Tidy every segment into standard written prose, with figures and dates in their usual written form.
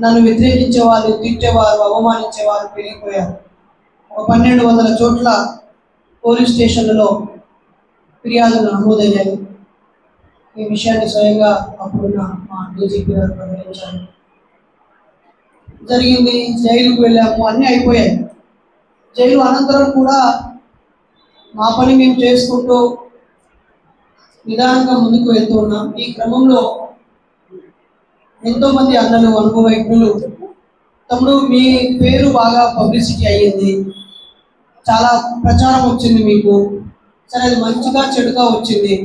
నన్ను వ్యతిరేకించేవారు, తిట్టేవారు, అవమానించేవారు పెరిగిపోయారు. ఒక 1200 చోట్ల పోలీస్ స్టేషన్లలో ఫిర్యాదులు నమోదయ్యాయి. ఈ విషయాన్ని స్వయంగా అప్పుడున్న మా డీజీపీ గారు ప్రకటించారు. జరిగింది, జైలుకు వెళ్ళాము, అన్నీ అయిపోయాయి. జైలు అనంతరం కూడా మా పని మేము చేసుకుంటూ నిదానంగా ముందుకు వెళ్తూ ఉన్నాం. ఈ క్రమంలో ఎంతోమంది అన్నలు, అనుభవజ్ఞులు, తమ్ముడు మీ పేరు బాగా పబ్లిసిటీ అయ్యింది, చాలా ప్రచారం వచ్చింది మీకు, సరే అది మంచిగా చెడుగా వచ్చింది,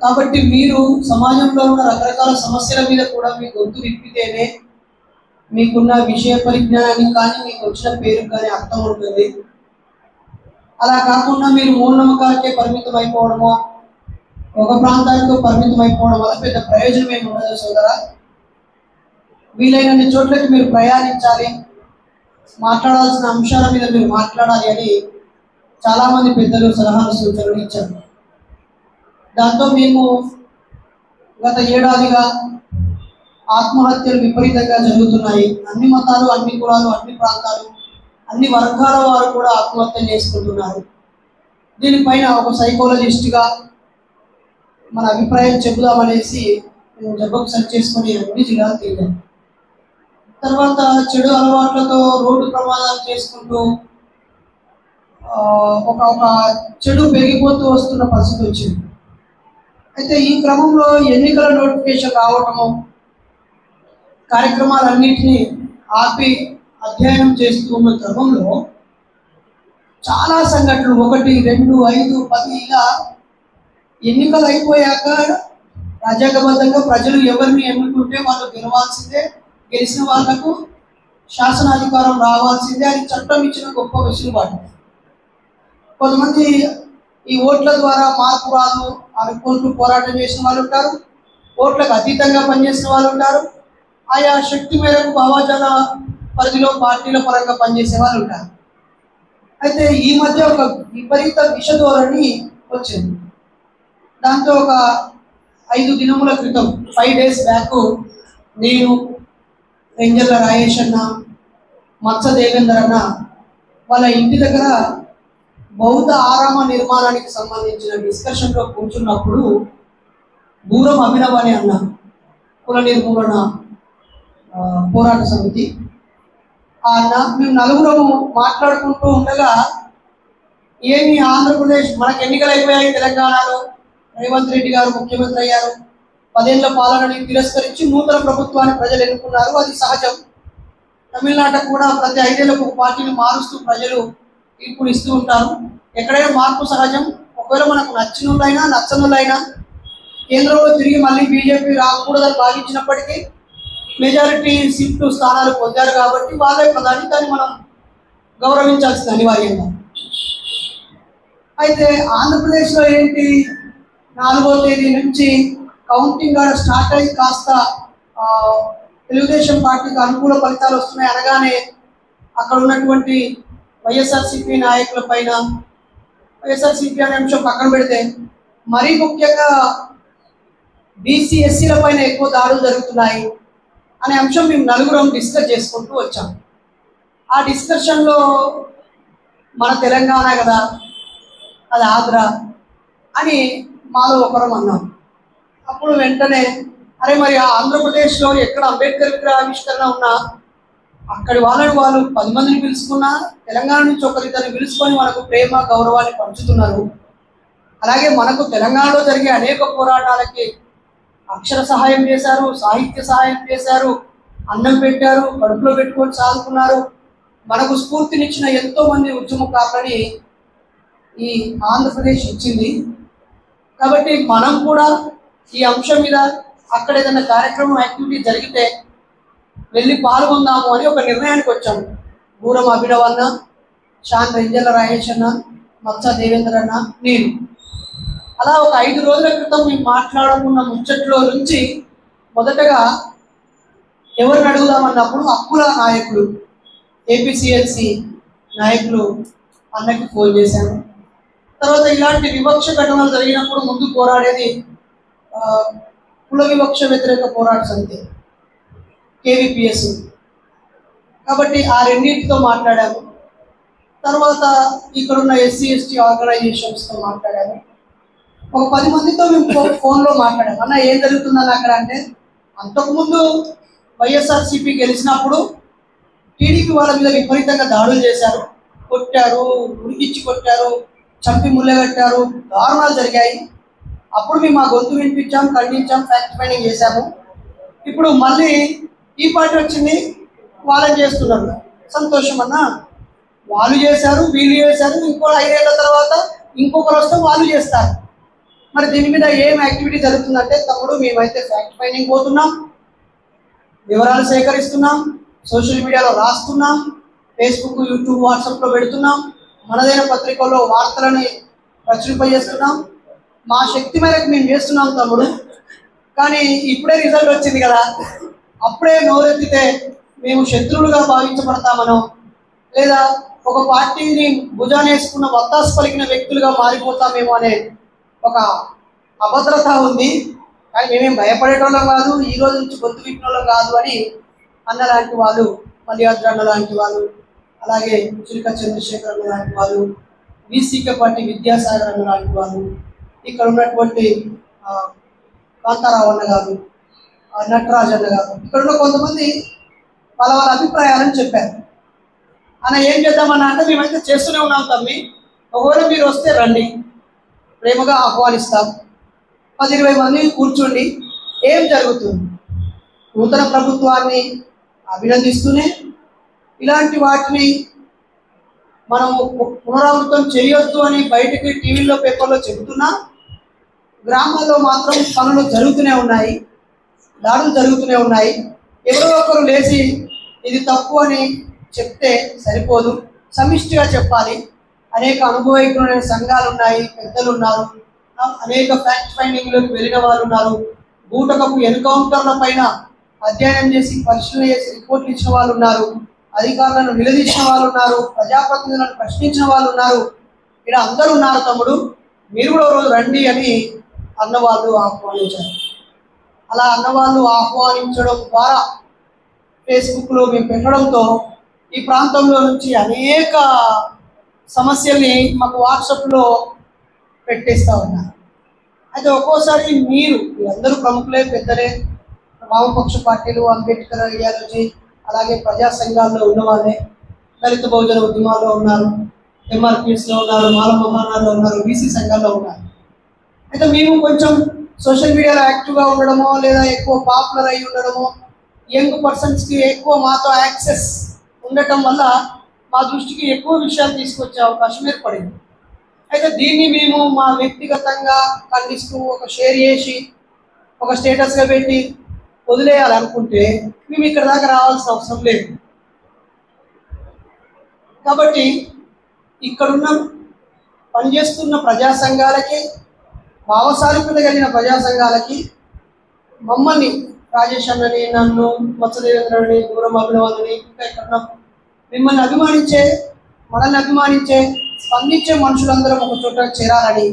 కాబట్టి మీరు సమాజంలో ఉన్న రకరకాల సమస్యల మీద కూడా మీ గొంతు విప్పితేనే మీకున్న విషయ పరిజ్ఞానానికి కానీ మీకు వచ్చిన పేరు కానీ అర్థం ఉంటుంది. అలా కాకుండా మీరు మూఢనమ్మకాలకే పరిమితం అయిపోవడమో, ఒక ప్రాంతానికి పరిమితం అయిపోవడం వల్ల పెద్ద ప్రయోజనం ఏమి ఉండదు సోదరా. వీలైనన్ని చోట్లకి మీరు ప్రయాణించాలి, మాట్లాడాల్సిన అంశాల మీద మీరు మాట్లాడాలి అని చాలామంది పెద్దలు సలహాలు సూచనలు ఇచ్చారు. దాంతో మేము గత ఏడాదిగా ఆత్మహత్యలు విపరీతంగా జరుగుతున్నాయి. అన్ని మతాలు, అన్ని కులాలు, అన్ని ప్రాంతాలు, అన్ని వర్గాల వారు కూడా ఆత్మహత్య చేసుకుంటున్నారు. దీనిపైన ఒక సైకాలజిస్ట్గా మన అభిప్రాయం చెబుదామనేసి మేము జబ్బకు సెర్చ్ చేసుకుని అన్ని జిల్లాలు తిరిగాం. తర్వాత చెడు అలవాట్లతో రోడ్డు ప్రమాదాలు చేసుకుంటూ ఒక చెడు పెరిగిపోతూ వస్తున్న పరిస్థితి వచ్చింది. అయితే ఈ క్రమంలో ఎన్నికల నోటిఫికేషన్ రావటము, కార్యక్రమాలన్నింటినీ ఆపి అధ్యయనం చేస్తూ ఉన్న క్రమంలో చాలా సంఘటనలు 1, 2, 5, 10 ఇలా ఎన్నికలు అయిపోయాక రాజ్యాంగబద్ధంగా ప్రజలు ఎవరిని ఎన్నుకుంటే వాళ్ళు గెలవాల్సిందే, గెలిచిన వాళ్లకు శాసనాధికారం రావాల్సిందే అని చట్టం ఇచ్చిన గొప్ప వెసులుబాటు. కొంతమంది ఈ ఓట్ల ద్వారా మార్పు రాదు అనుకుంటూ పోరాటం చేసిన వాళ్ళు ఉంటారు, ఓట్లకు అతీతంగా పనిచేసిన వాళ్ళు ఉంటారు, ఆయా శక్తి మేరకు భావజాల పరిధిలో పార్టీల పరంగా పనిచేసే వాళ్ళు ఉంటారు. అయితే ఈ మధ్య ఒక విపరీత విషధోరణి వచ్చింది. దాంతో ఒక 5 దినముల క్రితం 5 days బ్యాక్ నేను, రెంజర్ల రాయేష్ అన్న, మత్స దేవేందర్ అన్న వాళ్ళ ఇంటి దగ్గర బౌద్ధ ఆరామ నిర్మాణానికి సంబంధించిన డిస్కషన్లో కూర్చున్నప్పుడు దూరం అభినవ్ అని అన్న, కుల నిర్మూలన పోరాట సమితి ఆ అన్న, మేము నలుగురము మాట్లాడుకుంటూ ఉండగా, ఏమి ఆంధ్రప్రదేశ్ మనకు ఎన్నికలు అయిపోయాయి, తెలంగాణలో రేవంత్ రెడ్డి గారు ముఖ్యమంత్రి అయ్యారు, 10 ఏళ్ల పాలనని తిరస్కరించి నూతన ప్రభుత్వాన్ని ప్రజలు ఎన్నుకున్నారు, అది సహజం. తమిళనాటకు కూడా ప్రతి 5 ఏళ్లకు ఒక పార్టీని మారుస్తూ ప్రజలు తీర్పులు ఇస్తూ ఉంటారు. ఎక్కడైనా మార్పు సహజం. ఒకవేళ మనకు నచ్చినోళ్ళైనా నచ్చనులైనా కేంద్రంలో తిరిగి మళ్ళీ బీజేపీ రాకూడదని భావించినప్పటికీ మెజారిటీ సీట్లు స్థానాలు పొందారు కాబట్టి వాళ్ళే ప్రధాని, దాన్ని మనం గౌరవించాల్సింది అనివార్యంగా. అయితే ఆంధ్రప్రదేశ్లో ఏంటి, 4వ తేదీ నుంచి కౌంటింగ్ స్టార్ట్ అయ్యి కాస్త తెలుగుదేశం పార్టీకి అనుకూల ఫలితాలు వస్తున్నాయి అనగానే అక్కడ ఉన్నటువంటి వైఎస్ఆర్సీపీ నాయకుల పైన, వైఎస్ఆర్సీపీ అనే అంశం పక్కన పెడితే మరీ ముఖ్యంగా బీసీ ఎస్సీల పైన ఎక్కువ దాడులు జరుగుతున్నాయి అనే అంశం మేము నలుగురం డిస్కస్ చేసుకుంటూ వచ్చాం. ఆ డిస్కషన్లో మన తెలంగాణ కదా, అది ఆంధ్ర అని మాలో ఒకరం అన్నాం. అప్పుడు వెంటనే అరే మరి ఆంధ్రప్రదేశ్లో ఎక్కడ అంబేద్కర్ విగ్రహావిష్కరణ ఉన్నా అక్కడి వాళ్ళని వాళ్ళు 10 మందిని పిలుచుకున్నా, తెలంగాణ నుంచి ఒకరిద్దరిని పిలుచుకొని మనకు ప్రేమ గౌరవాన్ని పంచుతున్నారు. అలాగే మనకు తెలంగాణలో జరిగే అనేక పోరాటాలకి అక్షర సహాయం చేశారు, సాహిత్య సహాయం చేశారు, అన్నం పెట్టారు, కడుపులో పెట్టుకొని సాగుతున్నారు. మనకు స్ఫూర్తినిచ్చిన ఎంతోమంది ఉద్యమకారులని ఈ ఆంధ్రప్రదేశ్ ఇచ్చింది. కాబట్టి మనం కూడా ఈ అంశం మీద అక్కడ ఏదైనా కార్యక్రమం యాక్టివిటీ జరిగితే వెళ్ళి పాల్గొందాము అని ఒక నిర్ణయానికి వచ్చాము. దూరం అభినవ్ అన్న, షాన్ రెంజర్ల రాయేష్ అన్న, మత్స దేవేందర్ అన్న, నేను. అలా ఒక 5 రోజుల క్రితం మేము మాట్లాడుకున్న ముచ్చట్లో నుంచి మొదటగా ఎవరిని అడుగుదామన్నప్పుడు హక్కుల నాయకులు, ఏపీసీఎల్సీ నాయకులు అన్నకి ఫోన్ చేశాను. తర్వాత ఇలాంటి వివక్ష ఘటనలు జరిగినప్పుడు ముందు పోరాడేది కుల వివక్ష వ్యతిరేక పోరాట సమితి. కేవీపీఎస్. కాబట్టి ఆ రెండింటితో మాట్లాడాము. తర్వాత ఇక్కడున్న ఎస్సీ ఎస్టీ ఆర్గనైజేషన్స్తో మాట్లాడాము. ఒక 10 మందితో మేము ఫోన్లో మాట్లాడాము. అన్న ఏం జరుగుతుందని అక్కడ అంటే, అంతకుముందు వైఎస్ఆర్సీపీ గెలిచినప్పుడు టీడీపీ వాళ్ళ మీద విపరీతంగా దాడులు చేశారు, కొట్టారు, ఉరికిచ్చి కొట్టారు, చంపి ముళ్ళగట్టారు, దారుణాలు జరిగాయి. అప్పుడు మేము మా గొంతు వినిపించాం, ఖండించాం, ఫ్యాక్ట్ ఫైండింగ్ చేశాము. ఇప్పుడు మళ్ళీ ఈ పార్టీ వచ్చింది, వాళ్ళని చేస్తున్నారు. సంతోషం అన్న, వాళ్ళు చేశారు, వీళ్ళు చేశారు, ఇంకో 5 ఏళ్ల తర్వాత ఇంకొకరు వస్తే వాళ్ళు చేస్తారు. మరి దీని మీద ఏం యాక్టివిటీ జరుగుతుందంటే, తమ్ముడు మేమైతే ఫ్యాక్ట్ ఫైండింగ్ పోతున్నాం, వివరాలు సేకరిస్తున్నాం, సోషల్ మీడియాలో రాస్తున్నాం, ఫేస్బుక్, యూట్యూబ్, వాట్సాప్లో పెడుతున్నాం, మనదైన పత్రికల్లో వార్తలని ప్రచురింపజేస్తున్నాం. మా శక్తి మేరకు మేము చేస్తున్నాం తమ్ముడు. కానీ ఇప్పుడే రిజల్ట్ వచ్చింది కదా, అప్పుడే నోరెత్తితే మేము శత్రువులుగా భావించబడతామనో, లేదా ఒక పార్టీని భుజానేసుకున్న వత్తాసు పలికిన వ్యక్తులుగా మారిపోతామేమో అనే ఒక అభద్రత ఉంది. కానీ మేమేం భయపడేటోళ్ళం కాదు, ఈ రోజు నుంచి గొంతు విప్పినోళ్ళం కాదు అని అన్న లాంటి వాళ్ళు, మల్లియాద్రి అన్న లాంటి వాళ్ళు, అలాగే చిలుక చంద్రశేఖర్ అన్న లాంటి వాళ్ళు, వీసీకే పార్టీ విద్యాసాగర్ అన్న లాంటి వాళ్ళు, ఇక్కడ ఉన్నటువంటి కాంతారావు అన్న గారు, నటరాజ్ అన్న గారు, ఇక్కడ ఉన్న కొంతమంది వాళ్ళ అభిప్రాయాలను చెప్పారు. అన్న ఏం చేద్దామన్నా అంటే, మేమైతే చేస్తూనే ఉన్నాం తమ్మి, ఒకవేళ మీరు వస్తే రండి, ప్రేమగా ఆహ్వానిస్తాం, 10-20 మంది కూర్చోండి, ఏం జరుగుతుంది, నూతన ప్రభుత్వాన్ని అభినందిస్తూనే ఇలాంటి వాటిని మనము పునరావృతం చేయొద్దు అని బయటికి టీవీలో, పేపర్లో చెబుతున్నా, గ్రామాల్లో మాత్రం పనులు జరుగుతూనే ఉన్నాయి, దాడులు జరుగుతూనే ఉన్నాయి. ఎవరో ఒకరు లేచి ఇది తప్పు అని చెప్తే సరిపోదు, సమిష్టిగా చెప్పాలి. అనేక అనుభవజ్ఞులైన సంఘాలు ఉన్నాయి, పెద్దలు ఉన్నారు, అనేక ఫ్యాక్ట్ ఫైండింగ్లోకి వెళ్ళిన వారు ఉన్నారు, బూటకపు ఎన్కౌంటర్ల పైన అధ్యయనం చేసి పరిశీలన చేసి రిపోర్ట్లు ఇచ్చిన వాళ్ళు ఉన్నారు, అధికారులను నిలదీసిన వాళ్ళు ఉన్నారు, ప్రజాప్రతినిధులను ప్రశ్నించిన వాళ్ళు ఉన్నారు. ఇక్కడ అందరూ ఉన్నారు తమ్ముడు, మీరు కూడా రోజు రండి అని అన్నవాళ్ళు ఆహ్వానించారు. అలా అన్నవాళ్ళు ఆహ్వానించడం ద్వారా ఫేస్బుక్లో మేము పెట్టడంతో ఈ ప్రాంతంలో నుంచి అనేక సమస్యల్ని మాకు వాట్సాప్లో పెట్టేస్తూ ఉన్నారు. అయితే ఒక్కోసారి మీరందరూ ప్రముఖులే, పెద్దలే, వామపక్ష పార్టీలు, అంబేద్కర్ ఐడియాలజీ, అలాగే ప్రజా సంఘాల్లో ఉన్నవాళ్ళే, దళిత బహుజన ఉద్యమాల్లో ఉన్నారు, ఎంఆర్పిఎస్లో ఉన్నారు, మాల మహానాల్లో ఉన్నారు, బీసీ సంఘాల్లో ఉన్నారు. అయితే మేము కొంచెం సోషల్ మీడియాలో యాక్టివ్గా ఉండడమో, లేదా ఎక్కువ పాపులర్ అయి ఉండడమో, యంగ్ పర్సన్స్కి ఎక్కువ మాతో యాక్సెస్ ఉండటం వల్ల మా దృష్టికి ఎక్కువ విషయాలు తీసుకొచ్చే అవకాశం ఏర్పడింది. అయితే దీన్ని మేము మా వ్యక్తిగతంగా ఖండిస్తూ ఒక షేర్ చేసి ఒక స్టేటస్గా పెట్టి వదిలేయాలనుకుంటే మేము ఇక్కడ దాకా రావాల్సిన అవసరం లేదు. కాబట్టి ఇక్కడున్న పనిచేస్తున్న ప్రజా సంఘాలకి, భావసారూప్యత కలిగిన ప్రజా సంఘాలకి, మమ్మల్ని రాజేష్ అన్నని, నన్ను, మత్స్యదేవేంద్రని, దూరం అభినవాలని, ఇంకా ఇక్కడ మిమ్మల్ని అభిమానించే, మనల్ని అభిమానించే, స్పందించే మనుషులందరం ఒక చోట చేరాలని,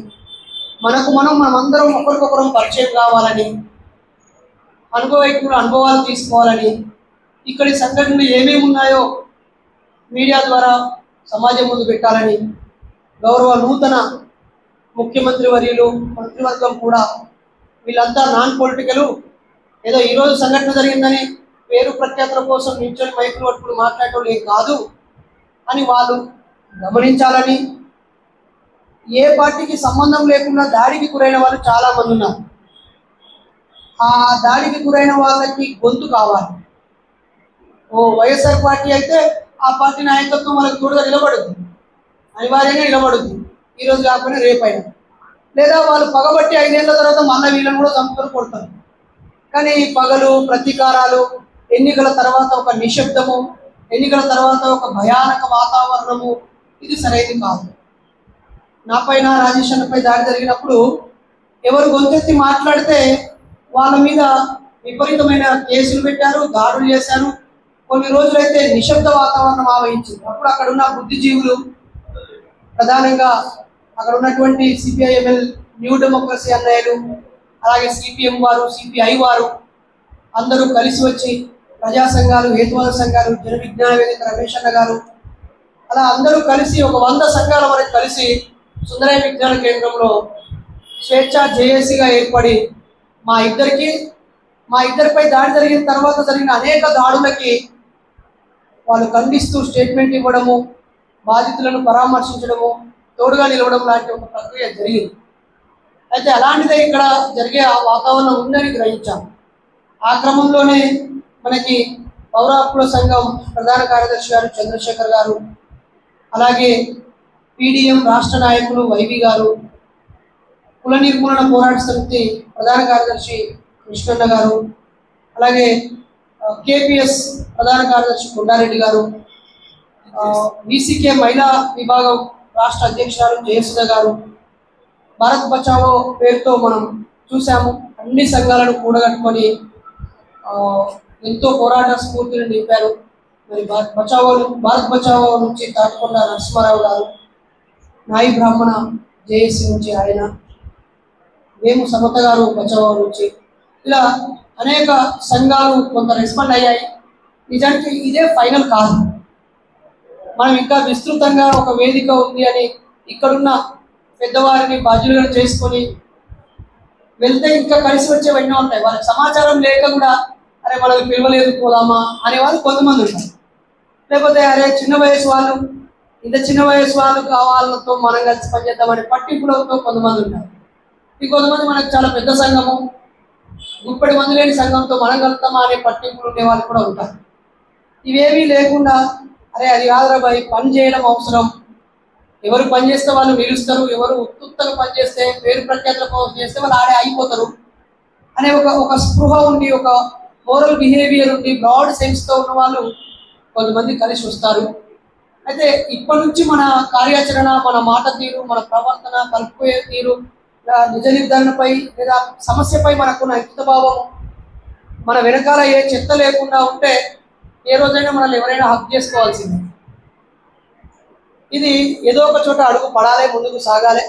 మనమందరం ఒకరికొకరం పరిచయం కావాలని, అనుభవజ్ఞుల అనుభవాలు తీసుకోవాలని, ఇక్కడి సంఘటనలు ఏమేమి ఉన్నాయో మీడియా ద్వారా సమాజం ముందు పెట్టాలని, గౌరవ నూతన ముఖ్యమంత్రి వర్యులు, మంత్రివర్గం కూడా వీళ్ళంతా నాన్ పొలిటికల్, ఏదో ఈరోజు సంఘటన జరిగిందని పేరు ప్రఖ్యాతుల కోసం నిల్చొని మైకులు పట్టుకుని మాట్లాడటం ఏం కాదు అని వాళ్ళు గమనించాలని. ఏ పార్టీకి సంబంధం లేకుండా దాడికి గురైన వాళ్ళు చాలామంది ఉన్నారు. ఆ దాడికి గురైన వాళ్ళకి గొంతు కావాలి. వైఎస్ఆర్ పార్టీ అయితే ఆ పార్టీ నాయకత్వం వాళ్ళకి తోడుగా నిలబడుద్ది, అనివార్యంగా నిలబడుద్ది, ఈరోజు కాకపోయినా రేపైనా. లేదా వాళ్ళు పగబట్టి 5 ఏళ్ల తర్వాత మళ్ళీ వీళ్ళని కూడా చంపుకొని కొడతారు. కానీ పగలు, ప్రతీకారాలు, ఎన్నికల తర్వాత ఒక నిశ్శబ్దము, ఎన్నికల తర్వాత ఒక భయానక వాతావరణము, ఇది సరైనది కాదు. నాపైన, రాజేష్ అన్నపై దాడి జరిగినప్పుడు ఎవరు గొంతెత్తి మాట్లాడితే వాళ్ళ మీద విపరీతమైన కేసులు పెట్టారు, దాడులు చేశారు. కొన్ని రోజులైతే నిశ్శబ్ద వాతావరణం ఆవహించింది. అప్పుడు అక్కడ ఉన్న బుద్ధిజీవులు, ప్రధానంగా అక్కడ ఉన్నటువంటి సిపిఐఎంఎల్, న్యూ డెమోక్రసీ అన్నయ్యలు, అలాగే సిపిఎం వారు, సిపిఐ వారు అందరూ కలిసి వచ్చి ప్రజా సంఘాలు, హేతువాద సంఘాలు, జన విజ్ఞాన వేదిక రమేష్ అన్న గారు, అలా అందరూ కలిసి ఒక 100 సంఘాల వరకు కలిసి సుందరయ్య విజ్ఞాన కేంద్రంలో స్వేచ్ఛా జేఏసీగా ఏర్పడి మా ఇద్దరిపై దాడి జరిగిన తర్వాత జరిగిన అనేక దాడులకి వాళ్ళు ఖండిస్తూ స్టేట్మెంట్ ఇవ్వడము, బాధితులను పరామర్శించడము, తోడుగా నిలవడం లాంటి ఒక ప్రక్రియ జరిగింది. అయితే అలాంటిదే ఇక్కడ జరిగే ఆ వాతావరణం ఉందని గ్రహించాం. ఆ క్రమంలోనే మనకి పౌర హక్కుల సంఘం ప్రధాన కార్యదర్శి గారు చంద్రశేఖర్ గారు, అలాగే పీడిఎం రాష్ట్ర నాయకులు వైవి గారు, కుల నిర్మూలన పోరాట సమితి ప్రధాన కార్యదర్శి కృష్ణన్న గారు, అలాగే కేపిఎస్ ప్రధాన కార్యదర్శి కొండారెడ్డి గారు, బీసీకే మహిళా విభాగం రాష్ట్ర అధ్యక్షురాలు జయసుధ గారు, భారత్ బచావో పేరుతో మనం చూసాము. అన్ని సంఘాలను కూడగట్టుకొని ఎంతో పోరాట స్ఫూర్తిని నింపారు. మరి భారత్ బచావో నుంచి తాటికొండ నరసింహారావు గారు, నాయి బ్రాహ్మణ జేఏసీ నుంచి ఆయన, వేము సమత గారు బచావో నుంచి, ఇలా అనేక సంఘాలు కొంత రెస్పాండ్ అయ్యాయి. నిజానికి ఇదే ఫైనల్ కాదు. మనం ఇంకా విస్తృతంగా ఒక వేదిక ఉంది అని ఇక్కడున్న పెద్దవారిని బాధ్యులుగా చేసుకొని వెళ్తే ఇంకా కలిసి వచ్చేవన్నీ ఉంటాయి. వాళ్ళకి సమాచారం లేక కూడా అరే వాళ్ళకి పిలవలేదు పోదామా అనేవాళ్ళు కొంతమంది ఉంటారు. లేకపోతే అరే చిన్న వయసు వాళ్ళు, ఇంత చిన్న వయసు వాళ్ళు కావాలతో మనం కలిసి పనిచేద్దామని పట్టింపులతో కొంతమంది ఉంటారు. కొంతమంది మనకు చాలా పెద్ద సంఘము, గుప్పటి మంది లేని సంఘంతో మనం కలుస్తామా అనే పట్టింపులు ఉండే వాళ్ళు కూడా ఉంటారు. ఇవేమీ లేకుండా అరే అది కాదురా భయ్, పని చేయడం అవసరం, ఎవరు పని చేస్తే వాళ్ళు నిలుస్తారు, ఎవరు ఉత్తుత్తగా పని చేస్తే పేరు ప్రఖ్యాతుల కోసం చేస్తే వాళ్ళు ఆడే అయిపోతారు అనే ఒక స్పృహ ఉండి, ఒక మోరల్ బిహేవియర్ ఉండి, బ్రాడ్ సెన్స్తో ఉన్న వాళ్ళు కొంతమంది కలిసి వస్తారు. అయితే ఇప్పటి నుంచి మన కార్యాచరణ, మన మాట తీరు, మన ప్రవర్తన, కలుపుకోయే తీరు, నిజ నిర్ధారణపై లేదా సమస్యపై మనకున్న అంకితభావం, మన వెనకాల ఏ చెత్త లేకుండా ఉంటే ఏ రోజైనా మనల్ని ఎవరైనా హక్ చేసుకోవాల్సిందే. ఇది ఏదో ఒక చోట అడుగు పడాలి, ముందుకు సాగాలి.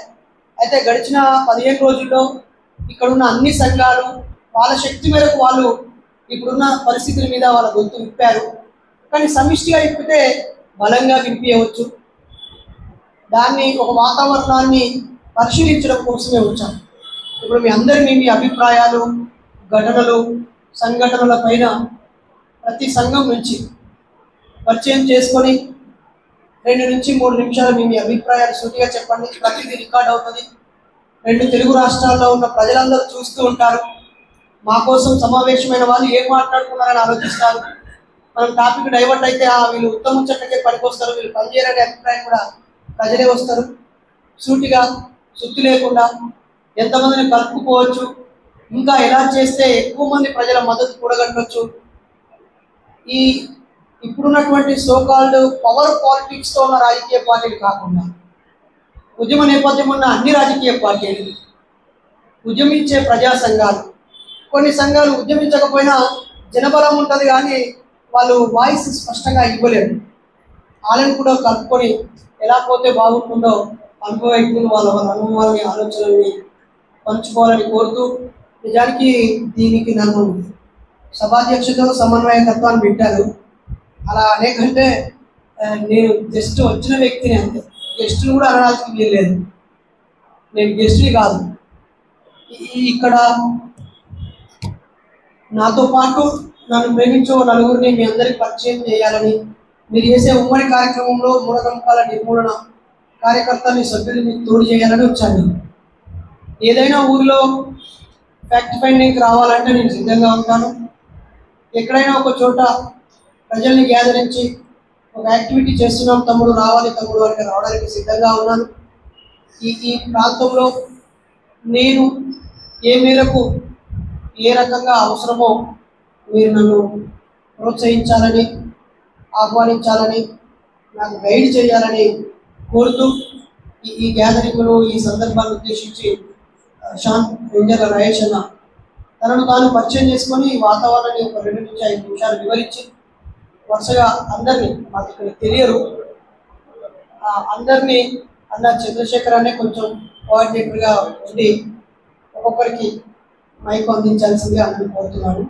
అయితే గడిచిన 15 రోజుల్లో ఇక్కడున్న అన్ని సంఘాలు వాళ్ళ శక్తి మేరకు వాళ్ళు ఇప్పుడున్న పరిస్థితుల మీద వాళ్ళ గొంతు విప్పారు. కానీ సమిష్టిగా విప్పితే బలంగా విప్పియవచ్చు. దాన్ని ఒక వాతావరణాన్ని పరిశీలించడం కోసమే వచ్చాం. ఇప్పుడు మీ అభిప్రాయాలు, ఘటనలు, సంఘటనల పైన ప్రతి సంఘం నుంచి పరిచయం చేసుకొని 2 నుంచి 3 నిమిషాలు మీ అభిప్రాయాలు సూటిగా చెప్పండి. ప్రతిదీ రికార్డ్ అవుతుంది. 2 తెలుగు రాష్ట్రాల్లో ఉన్న ప్రజలందరూ చూస్తూ ఉంటారు. మా కోసం సమావేశమైన వాళ్ళు ఏం మాట్లాడుకున్నారని ఆలోచిస్తారు. మనం టాపిక్ డైవర్ట్ అయితే వీళ్ళు ఉత్తమ ముచ్చట్లకే పనికొస్తారు, వీళ్ళు పనిచేయాలనే అభిప్రాయం కూడా ప్రజలే వస్తారు. సూటిగా, సుత్తి లేకుండా ఎంతమందిని కలుపుకోవచ్చు, ఇంకా ఎలా చేస్తే ఎక్కువ మంది ప్రజల మద్దతు కూడగట్టవచ్చు, ఇప్పుడున్నటువంటి సోకాల్డ్ పవర్ పాలిటిక్స్తో ఉన్న రాజకీయ పార్టీలు కాకుండా ఉద్యమ నేపథ్యం ఉన్న అన్ని రాజకీయ పార్టీలు, ఉద్యమించే ప్రజా సంఘాలు, కొన్ని సంఘాలు ఉద్యమించకపోయినా జనబలం ఉంటుంది కానీ వాళ్ళు వాయిస్ స్పష్టంగా ఇవ్వలేరు. వాళ్ళని కూడా కలుపుకొని ఎలా పోతే బాగుంటుందో అనుభవజ్ఞులు వాళ్ళ అనుభవాలని, ఆలోచనల్ని పంచుకోవాలని కోరుతూ, నిజానికి దీనికి నన్ను సభాధ్యక్షతో సమన్వయకత్వాన్ని పెట్టారు. అలా అనేకంటే నేను జస్ట్ వచ్చిన వ్యక్తిని, అంతే. గెస్టులు కూడా అనడానికి వీల్లేదు. నేను గెస్ట్ని కాదు. ఇక్కడ నాతో పాటు నన్ను ప్రేమించే నలుగురిని మీ అందరికి పరిచయం చేయాలని, మీరు చేసే ఉమ్మడి కార్యక్రమంలో మూఢనమ్మకాల నిర్మూలన కార్యకర్తల్ని, సభ్యుల్ని తోడు చేయాలని వచ్చాను. ఏదైనా ఊరిలో ఫ్యాక్ట్ ఫైండింగ్కి రావాలంటే నేను సిద్ధంగా ఉంటాను. ఎక్కడైనా ఒక చోట ప్రజల్ని గ్యాదరించి ఒక యాక్టివిటీ చేస్తున్నాం, తమ్ముడు రావాలి, తమ్ముడు అంటే రావడానికి సిద్ధంగా ఉన్నాను. ఈ ప్రాంతంలో నేను ఏ మేరకు ఏ రకంగా అవసరమో మీరు నన్ను ప్రోత్సహించాలని, ఆహ్వానించాలని, నాకు గైడ్ చేయాలని కోరుతూ ఈ గ్యాదరింగ్ను, ఈ సందర్భాన్ని ఉద్దేశించి శాంత్ రేంజర్ల రయేష్ అన్న తనను తాను పరిచయం చేసుకొని ఈ వాతావరణాన్ని ఒక 2 నుంచి 5 నిమిషాలు వివరించి వరుసగా అందరినీ, మాకు ఇక్కడ తెలియరు, అందరినీ అన్న చంద్రశేఖర్ అనే కొంచెం కోఆర్డినేటర్గా ఉండి ఒక్కొక్కరికి మైక్ అందించాల్సిందిగా అందరినీ కోరుతున్నాను.